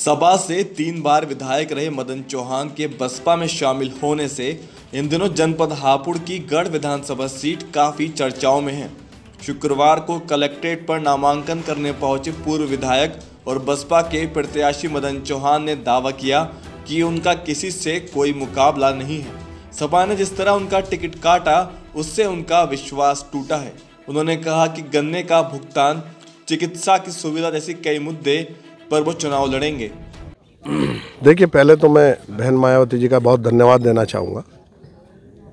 सपा से 3 बार विधायक रहे मदन चौहान के बसपा में शामिल होने से इन दिनों जनपद हापुड़ की गढ़ विधानसभा सीट काफी चर्चाओं में है। शुक्रवार को कलेक्ट्रेट पर नामांकन करने पहुंचे पूर्व विधायक और बसपा के प्रत्याशी मदन चौहान ने दावा किया कि उनका किसी से कोई मुकाबला नहीं है। सपा ने जिस तरह उनका टिकट काटा उससे उनका विश्वास टूटा है। उन्होंने कहा कि गन्ने का भुगतान, चिकित्सा की सुविधा जैसी कई मुद्दे पर वो चुनाव लड़ेंगे। देखिए, पहले तो मैं बहन मायावती जी का बहुत धन्यवाद देना चाहूँगा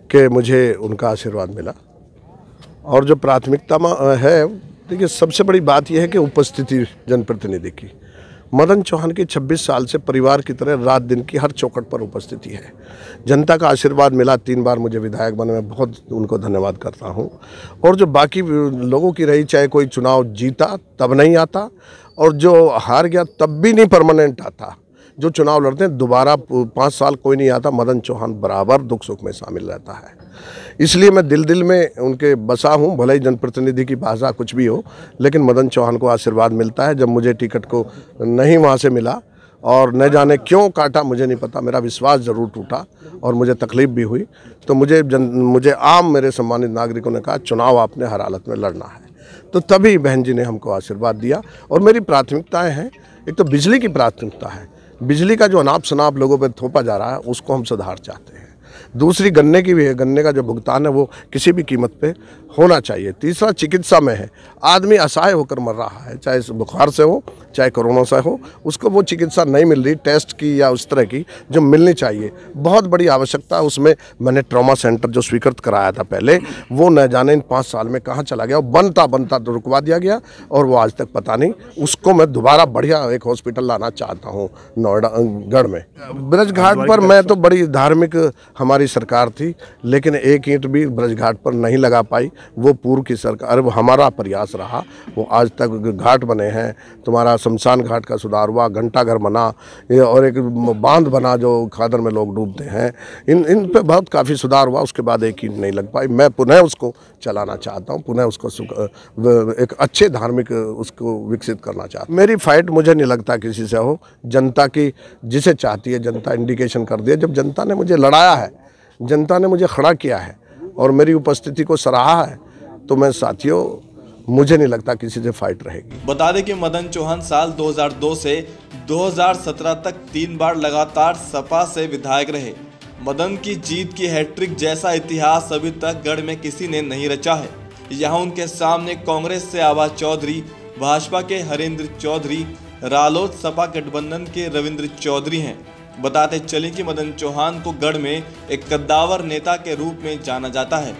कि मुझे उनका आशीर्वाद मिला। और जो प्राथमिकता है, देखिए सबसे बड़ी बात यह है कि उपस्थिति जनप्रतिनिधि की। मदन चौहान की 26 साल से परिवार की तरह रात दिन की हर चौखट पर उपस्थिति है। जनता का आशीर्वाद मिला, 3 बार मुझे विधायक बने, मैं बहुत उनको धन्यवाद करता हूं। और जो बाकी लोगों की रही, चाहे कोई चुनाव जीता तब नहीं आता और जो हार गया तब भी नहीं परमानेंट आता। जो चुनाव लड़ते हैं दोबारा 5 साल कोई नहीं आता। मदन चौहान बराबर दुख सुख में शामिल रहता है, इसलिए मैं दिल में उनके बसा हूँ। भले ही जनप्रतिनिधि की भाषा कुछ भी हो, लेकिन मदन चौहान को आशीर्वाद मिलता है। जब मुझे टिकट को नहीं वहाँ से मिला और न जाने क्यों काटा, मुझे नहीं पता, मेरा विश्वास ज़रूर टूटा और मुझे तकलीफ भी हुई। तो मुझे आम मेरे सम्मानित नागरिकों ने कहा चुनाव आपने हर हालत में लड़ना है। तो तभी बहन जी ने हमको आशीर्वाद दिया। और मेरी प्राथमिकताएँ हैं, एक तो बिजली की प्राथमिकता है। बिजली का जो अनाप शनाप लोगों पे थोपा जा रहा है उसको हम सुधार चाहते हैं। दूसरी गन्ने की भी है, गन्ने का जो भुगतान है वो किसी भी कीमत पे होना चाहिए। तीसरा चिकित्सा में है, आदमी असहाय होकर मर रहा है, चाहे बुखार से हो चाहे कोरोना से हो, उसको वो चिकित्सा नहीं मिल रही टेस्ट की या उस तरह की जो मिलनी चाहिए। बहुत बड़ी आवश्यकता है उसमें। मैंने ट्रॉमा सेंटर जो स्वीकृत कराया था पहले, वो न जाने इन 5 साल में कहाँ चला गया। बनता तो रुकवा दिया गया और वो आज तक पता नहीं। उसको मैं दोबारा बढ़िया एक हॉस्पिटल लाना चाहता हूँ नोएडा गढ़ में। ब्रज घाट पर मैं तो बड़ी धार्मिक हमारी सरकार थी, लेकिन एक ईंट भी ब्रज घाट पर नहीं लगा पाई। वो पूर्व की सरकार, वो हमारा प्रयास रहा। वो आज तक घाट बने हैं, तुम्हारा शमशान घाट का सुधार हुआ, घंटा घर बना और एक बांध बना जो खादर में लोग डूबते हैं। इन पे बहुत काफ़ी सुधार हुआ। उसके बाद एक ईंट नहीं लग पाई। मैं पुनः उसको चलाना चाहता हूँ, पुनः उसको एक अच्छे धार्मिक उसको विकसित करना चाहता हूँ। मेरी फाइट मुझे नहीं लगता किसी से हो। जनता की जिसे चाहती है जनता इंडिकेशन कर दिया। जब जनता ने मुझे लड़ाया है, जनता ने मुझे खड़ा किया है और मेरी उपस्थिति को सराहा है, तो मैं साथियों मुझे नहीं लगता किसी से फाइट रहेगी। बता दें कि मदन चौहान साल 2002 से 2017 तक 3 बार लगातार सपा से विधायक रहे। मदन की जीत की हैट्रिक जैसा इतिहास अभी तक गढ़ में किसी ने नहीं रचा है। यहाँ उनके सामने कांग्रेस से आभा चौधरी, भाजपा के हरेंद्र चौधरी, रालोद सपा गठबंधन के रविंद्र चौधरी हैं। बताते चले कि मदन चौहान को गढ़ में एक कद्दावर नेता के रूप में जाना जाता है।